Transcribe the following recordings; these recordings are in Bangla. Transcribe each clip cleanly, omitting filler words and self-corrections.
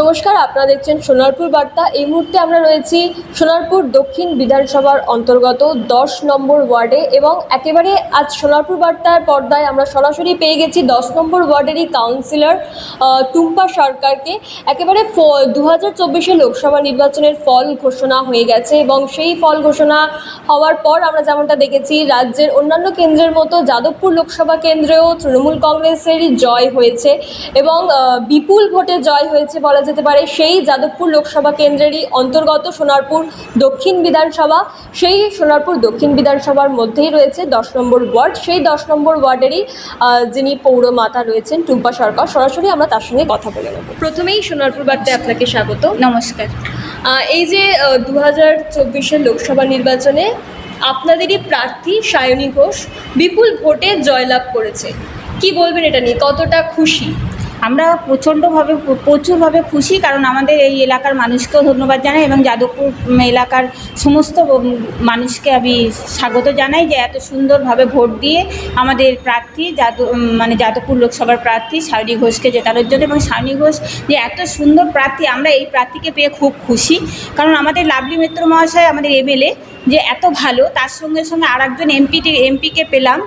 নমস্কার, আপনারা দেখছেন সোনারপুর বার্তা। এই মুহূর্তে আমরা রয়েছি সোনারপুর দক্ষিণ বিধানসভার অন্তর্গত 10 নম্বর ওয়ার্ডে এবং একেবারে আজ সোনারপুর বার্তার পর্দায় আমরা সরাসরি পেয়ে গেছি 10 নম্বর ওয়ার্ডেরই কাউন্সিলর টুম্পা সরকারকে। একেবারে 2024 লোকসভা নির্বাচনের ফল ঘোষণা হয়ে গেছে এবং সেই ফল ঘোষণা হওয়ার পর আমরা যেমনটা দেখেছি রাজ্যের অন্যান্য কেন্দ্রের মতো যাদবপুর লোকসভা কেন্দ্রেও তৃণমূল কংগ্রেসেরই জয় হয়েছে এবং বিপুল ভোটে জয় হয়েছে বলা যেতে পারে। সেই যাদবপুর লোকসভা কেন্দ্রেরই অন্তর্গত সোনারপুর দক্ষিণ বিধানসভা, সেই সোনারপুর দক্ষিণ বিধানসভার মধ্যেই রয়েছে 10 নম্বর ওয়ার্ড। সেই 10 নম্বর ওয়ার্ডেরই যিনি পৌরমাতা রয়েছেন টুম্পা সরকার, সরাসরি আমরা তার সঙ্গে কথা বলে নেব। প্রথমেই সোনারপুর বার্তায় আপনাকে স্বাগত। নমস্কার। এই যে 2024 লোকসভা নির্বাচনে আপনাদেরই প্রার্থী সায়নী ঘোষ বিপুল ভোটে জয়লাভ করেছে, কি বলবেন এটা নিয়ে, কতটা খুশি? আমরা প্রচুরভাবে খুশি, কারণ আমাদের এই এলাকার মানুষকেও ধন্যবাদ জানাই এবং যাদবপুর এলাকার সমস্ত মানুষকে আমি স্বাগত জানাই যে এত সুন্দরভাবে ভোট দিয়ে আমাদের প্রার্থী যাদবপুর লোকসভার প্রার্থী সায়নী ঘোষকে জেতানোর জন্য। এবং সায়নী ঘোষ যে এত সুন্দর প্রার্থী, আমরা এই প্রার্থীকে পেয়ে খুব খুশি, কারণ আমাদের লাভলি মিত্র মহাশয় আমাদের এমএলএ যে এত ভালো, তার সঙ্গে সঙ্গে আর একজন এমপিকে পেলাম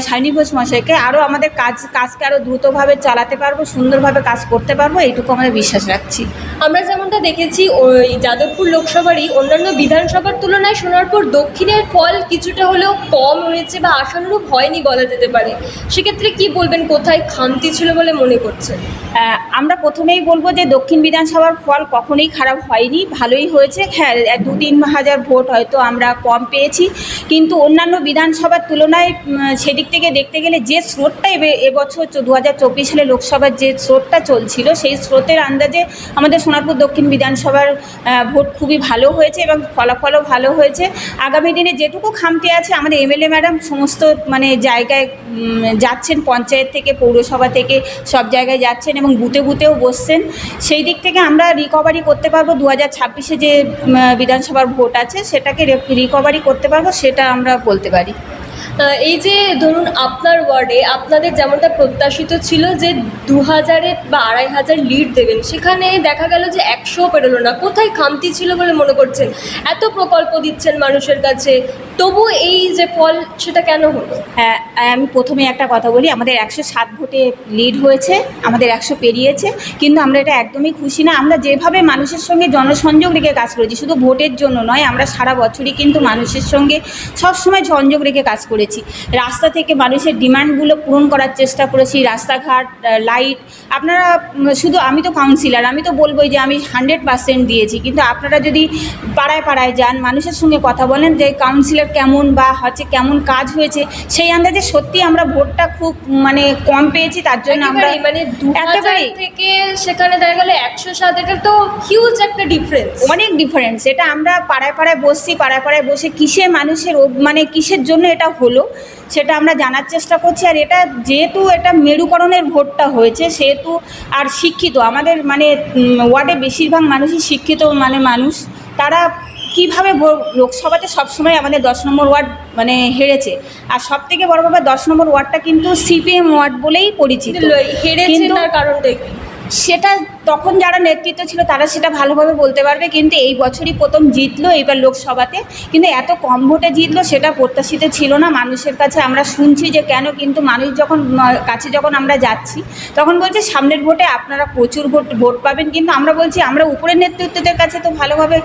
সায়নী ঘোষ মহাশয়কে। আরও আমাদের কাজকে আরও দ্রুতভাবে চালাতে পারবো, সুন্দরভাবে কাজ করতে পারবো, এইটুকু আমরা বিশ্বাস রাখছি। আমরা যেমনটা দেখেছি ওই যাদবপুর লোকসভারই অন্যান্য বিধানসভার তুলনায় সোনারপুর দক্ষিণের ফল কিছুটা হলেও কম হয়েছে বা আশানুরূপ হয়নি বলা যেতে পারে। সেক্ষেত্রে কি বলবেন, কোথায় খামতি ছিল বলে মনে করছেন? আমরা প্রথমেই বলবো যে দক্ষিণ বিধানসভার ফল কখনোই খারাপ হয়নি, ভালোই হয়েছে। হ্যাঁ, 2-3 হাজার ভোট হয়তো আমরা কম পেয়েছি, কিন্তু অন্যান্য বিধানসভার তুলনায় সেদিক থেকে দেখতে গেলে যে স্রোতটা এবছর 2024 সালে লোকসভার যে স্রোতটা চলছিল, সেই স্রোতের আন্দাজে আমাদের সোনারপুর দক্ষিণ বিধানসভার ভোট খুবই ভালো হয়েছে এবং ফলাফলও ভালো হয়েছে। আগামী দিনে যেটুকু খামতি আছে আমাদের এমএলএ ম্যাডাম সমস্ত জায়গায় যাচ্ছেন, পঞ্চায়েত থেকে পৌরসভা থেকে সব জায়গায় যাচ্ছেন এবং বুথে বুথেও বসছেন। সেই দিক থেকে আমরা রিকভারি করতে পারবো, 2026 যে বিধানসভার ভোট আছে সেটাকে রিকভারি করতে পারবো, সেটা আমরা বলতে পারি। এই যে ধরুন আপনার ওয়ার্ডে আপনাদের যেমনটা প্রত্যাশিত ছিল যে 2000 বা 2500 লিড দেবেন, সেখানে দেখা গেল যে 100 পেরোলো না। কোথায় খামতি ছিল বলে মনে করছেন? এত প্রকল্প দিচ্ছেন মানুষের কাছে, তবু এই যে ফল সেটা কেন হলো? হ্যাঁ, আমি প্রথমে একটা কথা বলি, আমাদের 107 ভোটে লিড হয়েছে, আমাদের 100 পেরিয়েছে, কিন্তু আমরা এটা একদমই খুশি না। আমরা যেভাবে মানুষের সঙ্গে জনসংযোগ রেখে কাজ করেছি, শুধু ভোটের জন্য নয়, আমরা সারা বছরই কিন্তু মানুষের সঙ্গে সবসময় সংযোগ রেখে কাজ করেছি। রাস্তা থেকে মানুষের ডিমান্ডগুলো পূরণ করার চেষ্টা করেছি, রাস্তাঘাট, লাইট। আপনারা শুধু, আমি তো কাউন্সিলর, আমি তো বলবোই যে আমি 100% দিয়েছি, কিন্তু আপনারা যদি পাড়ায় পাড়ায় যান, মানুষের সঙ্গে কথা বলেন যে কাউন্সিলর কেমন বা কেমন কাজ হয়েছে, সেই আন্দাজে সত্যি আমরা ভোটটা খুব কম পেয়েছি। তার জন্য আমরা 2000 থেকে সেখানে দেখা গেল 107, এটা তো হিউজ একটা ডিফারেন্স, অনেক ডিফারেন্স। এটা আমরা পাড়ায় পাড়ায় বসছি, পাড়ায় পাড়ায় বসে মানুষের কিসের জন্য এটা হলো সেটা আমরা জানার চেষ্টা করছি। আর এটা যেহেতু এটা মেরুকরণের ভোটটা হয়েছে, সেহেতু আর শিক্ষিত আমাদের ওয়ার্ডে বেশিরভাগ মানুষই শিক্ষিত মানুষ, তারা কীভাবে লোকসভাতে সবসময় আমাদের 10 নম্বর ওয়ার্ড হেরেছে। আর সব থেকে বড় ব্যাপার, 10 নম্বর ওয়ার্ডটা কিন্তু সিপিএম ওয়ার্ড বলেই পরিচিত। হেরেছে তার কারণটা সেটা তখন যারা নেতৃত্ব ছিল তারা সেটা ভালোভাবে বলতে পারবে, কিন্তু এই বছরই প্রথম জিতলো এবার লোকসভাতে, কিন্তু এত কম ভোটে জিতলো সেটা প্রত্যাশিত ছিল না মানুষের কাছে। আমরা শুনছি যে কেন, কিন্তু মানুষ যখন আমরা যাচ্ছি তখন বলছে সামনের ভোটে আপনারা প্রচুর ভোট পাবেন, কিন্তু আমরা বলছি আমরা উপরের নেতৃত্বদের কাছে তো ভালোভাবে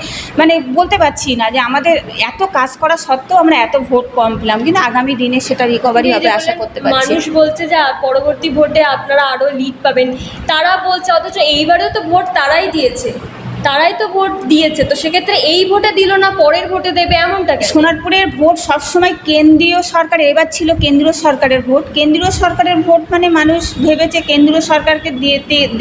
বলতে পারছি না যে আমাদের এত কাজ করা সত্ত্বেও আমরা এত ভোট কম পেলাম, কিন্তু আগামী দিনে সেটা রিকভারি হবে আশা করতে পারছি। মানুষ বলছে যে পরবর্তী ভোটে আপনারা আরও লিড পাবেন, তারা বলছে, অথচ এইবারেও তো ভোট তারাই তো ভোট দিয়েছে, তো সেক্ষেত্রে এই ভোটে দিল না, পরের ভোটে দেবে, এমনটা কেন? সোনারপুরের ভোট সবসময় কেন্দ্রীয় সরকার, এবার ছিল কেন্দ্রীয় সরকারের ভোট। কেন্দ্রীয় সরকারের ভোট মানুষ ভেবেছে কেন্দ্রীয় সরকারকে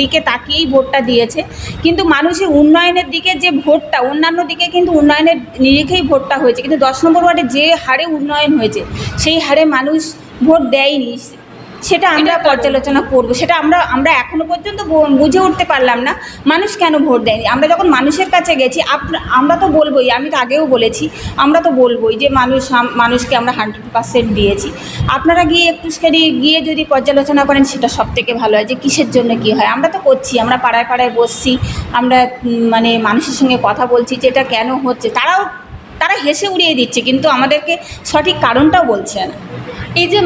দিকে তাকিয়েই ভোটটা দিয়েছে, কিন্তু মানুষের উন্নয়নের দিকে যে ভোটটা, অন্যান্য দিকে কিন্তু উন্নয়নের নিরিখেই ভোটটা হয়েছে, কিন্তু 10 নম্বর ওয়ার্ডে যে হারে উন্নয়ন হয়েছে সেই হারে মানুষ ভোট দেয়নি। সেটা আমরা এটার কারণ? পর্যালোচনা করব। সেটা আমরা এখনো পর্যন্ত বুঝে উঠতে পারলাম না মানুষ কেন ভোট দেয়নি। আমরা যখন মানুষের কাছে গেছি আমরা তো বলবোই, আমি তো আগেও বলেছি, আমরা তো বলবোই যে মানুষকে আমরা 100% দিয়েছি। আপনারা গিয়ে একটুখানি গিয়ে যদি পর্যালোচনা করেন সেটা সবথেকে ভালো হয়, যে কিসের জন্য কী হয়। আমরা তো করছি, আমরা পাড়ায় পাড়ায় বসছি, আমরা মানে মানুষের সঙ্গে কথা বলছি যে এটা কেন হচ্ছে। তারা হেসে উড়িয়ে দিচ্ছে, কিন্তু আমাদেরকে সঠিক কারণটাও বলছে না। এই যে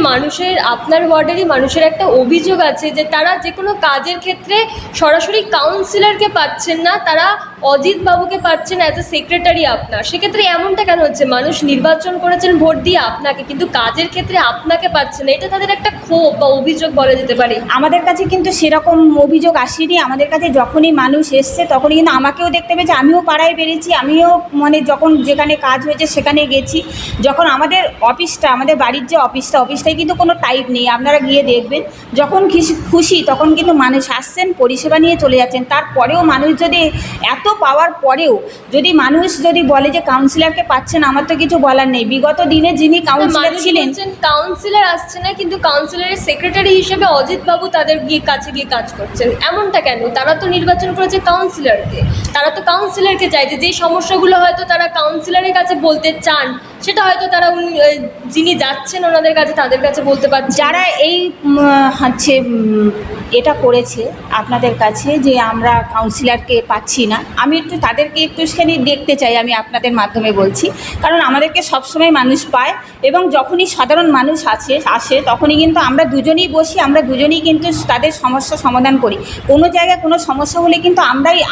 আপনার ওয়ার্ডেরই মানুষের একটা অভিযোগ আছে যে তারা যে কোনো কাজের ক্ষেত্রে সরাসরি কাউন্সিলরকে পাচ্ছেন না, তারা অজিত বাবুকে পাচ্ছেন অ্যাজ এ সেক্রেটারি আপনার। সেক্ষেত্রে এমনটা কেন হচ্ছে? মানুষ নির্বাচন করেছেন ভোট দিয়ে আপনাকে, কিন্তু কাজের ক্ষেত্রে আপনাকে পাচ্ছে না। এটা তাদের একটা ক্ষোভ বা অভিযোগ বলা যেতে পারে। আমাদের কাছে কিন্তু সেরকম অভিযোগ আসেনি। আমাদের কাছে যখনই মানুষ এসছে তখনই কিন্তু আমাকেও দেখতে পেয়েছে, আমিও পাড়ায় বেরিয়েছি, আমিও মানে যখন যেখানে কাজ হয়েছে সেখানে গেছি। যখন আমাদের আমাদের বাড়ির যে অফিসটায় কিন্তু কোনো টাইপ নেই, আপনারা গিয়ে দেখবেন। যখন খুশি তখন কিন্তু মানুষ আসছেন, পরিষেবা নিয়ে চলে যাচ্ছেন। তারপরেও মানুষ যদি এত পাওয়ার পরেও যদি মানুষ যদি বলে যে কাউন্সিলরকে পাচ্ছেন, আমার তো কিছু বলার নেই। বিগত দিনে যিনি কাউন্সিলর ছিলেন, কাউন্সিলর আসছে না, কিন্তু কাউন্সিলরের সেক্রেটারি হিসেবে অজিত বাবু তাদের কাছে গিয়ে কাজ করছেন। এমনটা কেন? তারা তো নির্বাচন করেছে কাউন্সিলরকে, তারা তো কাউন্সিলরকে চাইছে। যে সমস্যাগুলো হয়তো তারা কাউন্সিলরের কাছে বলতে চান, সেটা হয়তো তারা যিনি যাচ্ছেন ওনাদের কাছে, তাদের কাছে বলতে পারছে। যারা এই এটা করেছে আপনাদের কাছে যে আমরা কাউন্সিলরকে পাচ্ছি না, আমি তাদেরকে একটুখানি দেখতে চাই, আমি আপনাদের মাধ্যমে বলছি। কারণ আমাদেরকে সবসময় মানুষ পায়, এবং যখনই সাধারণ মানুষ আসে তখনই কিন্তু আমরা দুজনেই বসি, আমরা দুজনেই কিন্তু তাদের সমস্যা সমাধান করি। কোনো জায়গায় কোনো সমস্যা হলে কিন্তু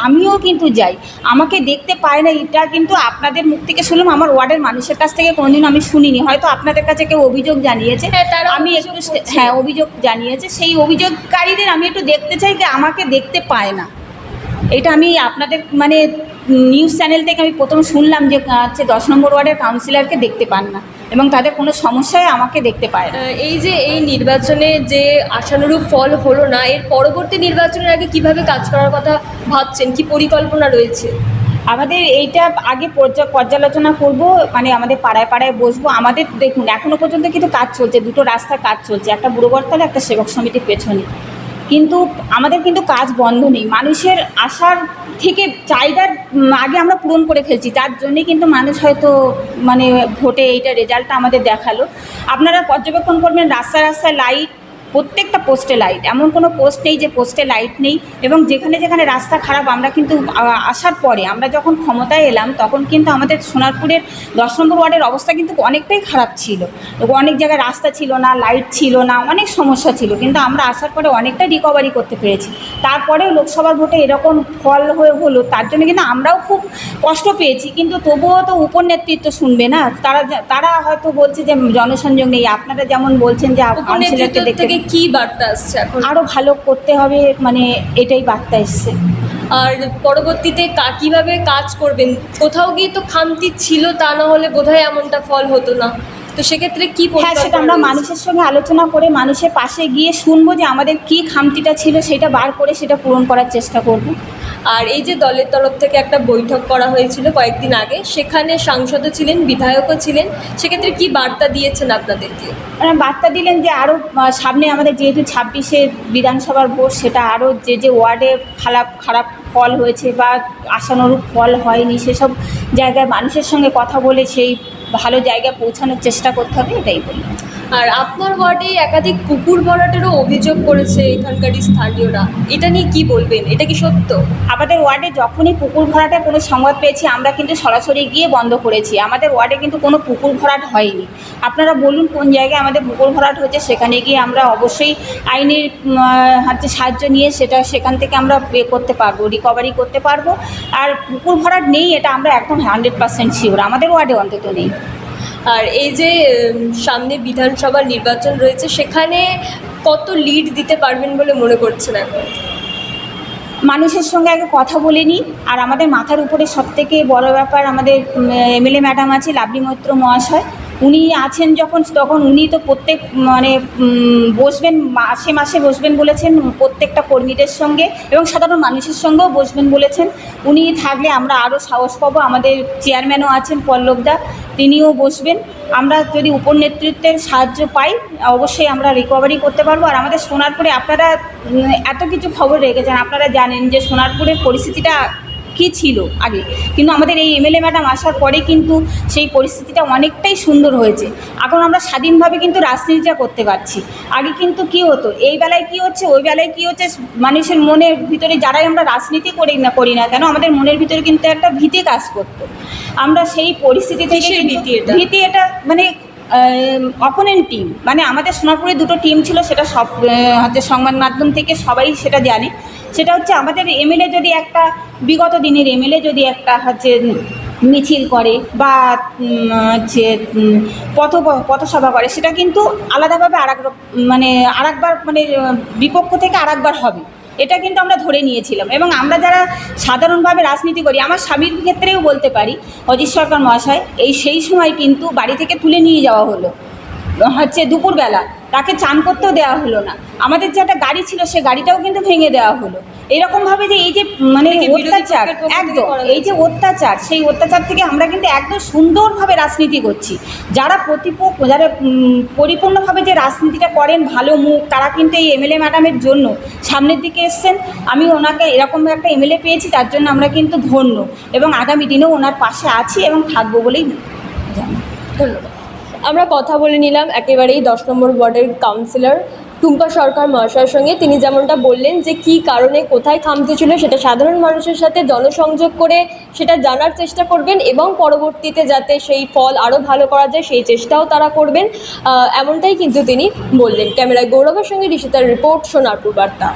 আমিও কিন্তু যাই, আমাকে দেখতে পায় না। এটা কিন্তু আপনাদের মুখ থেকে শুনলাম, আমার ওয়ার্ডের মানুষের কাছ থেকে কোনোদিন আমি শুনিনি। হয়তো আপনাদের কাছে কেউ অভিযোগ জানিয়েছে, আমি একটু অভিযোগ জানিয়েছে, সেই অভিযোগকারীদের আমি একটু দেখতে চাই যে আমাকে দেখতে পায় না। এটা আমি আপনাদের মানে নিউজ চ্যানেল থেকে আমি প্রথম শুনলাম যে 10 নম্বর ওয়ার্ডের কাউন্সিলরকে দেখতে পান না, এবং তাদের কোনো সমস্যায় আমাকে দেখতে পায় না। এই যে এই নির্বাচনে যে আশানুরূপ ফল হলো না, এর পরবর্তী নির্বাচনের আগে কিভাবে কাজ করার কথা ভাবছেন? কি পরিকল্পনা রয়েছে? আমাদের এইটা আগে পর্যালোচনা করব, মানে আমাদের পাড়ায় পাড়ায় বসবো। আমাদের দেখুন এখনও পর্যন্ত কিন্তু কাজ চলছে, দুটো রাস্তার কাজ চলছে, একটা বুড়ো বটতলা, একটা সেবক সমিতির পেছনে। কিন্তু আমাদের কিন্তু কাজ বন্ধ নেই। মানুষের আশার থেকে চাহিদার আগে আমরা পূরণ করে ফেলছি, তার জন্যে কিন্তু মানুষ হয়তো মানে ভোটে এইটা রেজাল্টটা আমাদের দেখালো। আপনারা পর্যবেক্ষণ করবেন, রাস্তায় রাস্তায় লাইট, প্রত্যেকটা পোস্টে লাইট, এমন কোনো পোস্ট নেই যে পোস্টে লাইট নেই। এবং যেখানে যেখানে রাস্তা খারাপ, আমরা কিন্তু আসার পরে আমরা যখন ক্ষমতায় এলাম তখন কিন্তু আমাদের সোনারপুরের 10 নম্বর ওয়ার্ডের অবস্থা কিন্তু অনেকটাই খারাপ ছিল। অনেক জায়গায় রাস্তা ছিল না, লাইট ছিল না, অনেক সমস্যা ছিল, কিন্তু আমরা আসার পরে অনেকটাই রিকভারি করতে পেরেছি। তারপরেও লোকসভার ভোটে এরকম ফল হলো, তার জন্য কিন্তু আমরাও খুব কষ্ট পেয়েছি। কিন্তু তবুও তো উপর নেতৃত্ব শুনবে না, তারা হয়তো বলছে যে জনসংযোগ নেই। আপনারা যেমন বলছেন যে কাউন্সিলরকে দেখতে, কি বার্তা আসছে এখন? আরও ভালো করতে হবে, মানে এটাই বার্তা এসছে। আর পরবর্তীতে কিভাবে কাজ করবেন? কোথাও গিয়ে তো খামতি ছিল, তা না হলে বোধহয় এমনটা ফল হতো না। তো সেক্ষেত্রে কি হ্যাঁ, সেটা আমরা মানুষের সঙ্গে আলোচনা করে মানুষের পাশে গিয়ে শুনবো যে আমাদের কি খামতিটা ছিল, সেটা বার করে সেটা পূরণ করার চেষ্টা করব। আর এই যে দলের তরফ থেকে একটা বৈঠক করা হয়েছিল কয়েকদিন আগে, সেখানে সাংসদও ছিলেন, বিধায়কও ছিলেন, সেক্ষেত্রে কি বার্তা দিয়েছেন আপনাদেরকে? বার্তা দিলেন যে আরও সামনে আমাদের যেহেতু 26-এ বিধানসভার ভোট, সেটা আরও যে ওয়ার্ডে খারাপ ফল হয়েছে বা আশানুরূপ ফল হয়নি, সেসব জায়গায় মানুষের সঙ্গে কথা বলে সেই ভালো জায়গায় পৌঁছানোর চেষ্টা করতে হবে, এটাই বলি। আর আপনার ওয়ার্ডে একাধিক পুকুর ভরাটেরও অভিযোগ করেছে এখানকারই স্থানীয়রা, এটা নিয়ে কি বলবেন? এটা কি সত্য? আমাদের ওয়ার্ডে যখনই পুকুর ভরাটের কোনো সংবাদ পেয়েছি, আমরা কিন্তু সরাসরি গিয়ে বন্ধ করেছি। আমাদের ওয়ার্ডে কিন্তু কোনো পুকুর ভরাট হয়নি। আপনারা বলুন কোন জায়গায় আমাদের পুকুর ভরাট হয়েছে, সেখানে গিয়ে আমরা অবশ্যই আইনের সাহায্য নিয়ে সেখান থেকে আমরা করতে পারবো, রিকভারি করতে পারবো। আর পুকুর ভরাট নেই, এটা আমরা একদম 100% শিওর, আমাদের ওয়ার্ডে অন্তত নেই। আর এই যে সামনে বিধানসভার নির্বাচন রয়েছে, সেখানে কত লিড দিতে পারবেন বলে মনে করছেন এখন? মানুষের সঙ্গে আগে কথা বলে নিই। আর আমাদের মাথার উপরে সবথেকে বড় ব্যাপার, আমাদের এমএলএ ম্যাডাম আছে, লাভলি মৈত্র মহাশয়, উনি আছেন যখন, তখন উনি তো প্রত্যেক মানে বসবেন, মাসে মাসে বসবেন বলেছেন প্রত্যেকটা কর্মীদের সঙ্গে এবং সাধারণ মানুষের সঙ্গেও বসবেন বলেছেন। উনি থাকলে আমরা আরও সাহস পাবো। আমাদের চেয়ারম্যানও আছেন পল্লবদা, তিনিও বসবেন। আমরা যদি উপর নেতৃত্বের সাহায্য পাই অবশ্যই আমরা রিকভারি করতে পারবো। আর আমাদের সোনারপুরে আপনারা এত কিছু খবর রেখেছেন, আপনারা জানেন যে সোনারপুরের পরিস্থিতিটা কী ছিল আগে, কিন্তু আমাদের এই এমএলএ ম্যাডাম আসার পরে কিন্তু সেই পরিস্থিতিটা অনেকটাই সুন্দর হয়েছে। এখন আমরা স্বাধীনভাবে কিন্তু রাজনীতিটা করতে পারছি। আগে কিন্তু কী হতো, এই বেলায় কী হচ্ছে ওই বেলায় কী হচ্ছে, মানুষের মনের ভিতরে যারাই আমরা রাজনীতি করি না কেন, আমাদের মনের ভিতরে কিন্তু একটা ভীতি কাজ করতো। আমরা সেই পরিস্থিতি থেকে কিসের ভীতি এটা? ভীতি এটা মানে অপোনেন্ট টিম, মানে আমাদের সোনারপুরে দুটো টিম ছিল, সেটা সব হচ্ছে সংবাদ মাধ্যম থেকে সবাই সেটা জানে। সেটা হচ্ছে আমাদের এমএলএ যদি একটা, বিগত দিনের এমএলএ যদি একটা হচ্ছে মিছিল করে বা হচ্ছে পথসভা করে, সেটা কিন্তু আলাদাভাবে মানে আরেকবার মানে বিপক্ষ থেকে আরেকবার হবে, এটা কিন্তু আমরা ধরে নিয়েছিলাম। এবং আমরা যারা সাধারণভাবে রাজনীতি করি, আমার স্বামীর ক্ষেত্রেও বলতে পারি, অজিত সরকার মহাশয় সেই সময় কিন্তু বাড়ি থেকে তুলে নিয়ে যাওয়া হলো হচ্ছে দুপুরবেলা, তাকে চান করতেও দেওয়া হলো না। আমাদের যে একটা গাড়ি ছিল সে গাড়িটাও কিন্তু ভেঙে দেওয়া হলো। এরকমভাবে যে এই যে মানে অত্যাচার, একদম এই যে অত্যাচার, সেই অত্যাচার থেকে আমরা কিন্তু একদম সুন্দরভাবে রাজনীতি করছি। যারা যারা পরিপূর্ণভাবে যে রাজনীতিটা করেন ভালো মুখ, তারা কিন্তু এই এমএলএ ম্যাডামের জন্য সামনের দিকে এসছেন। আমি ওনাকে এরকম একটা এমএলএ পেয়েছি, তার জন্য আমরা কিন্তু ধন্য এবং আগামী দিনেও ওনার পাশে আছি এবং থাকবো বলেই জানি। ধন্যবাদ। আমরা কথা বলে নিলাম একেবারেই 10 নম্বর ওয়ার্ডের কাউন্সিলর টুম্পা সরকার মহাশয়ের সঙ্গে। তিনি যেমনটা বললেন যে কী কারণে কোথায় খামতি ছিল সেটা সাধারণ মানুষের সাথে জনসংযোগ করে সেটা জানার চেষ্টা করবেন এবং পরবর্তীতে যাতে সেই ফল আরও ভালো করা যায় সেই চেষ্টাও তারা করবেন, এমনটাই কিন্তু তিনি বললেন। ক্যামেরায় গৌরবের সঙ্গে ঋষিতার রিপোর্ট, সোনারপুর বার্তা।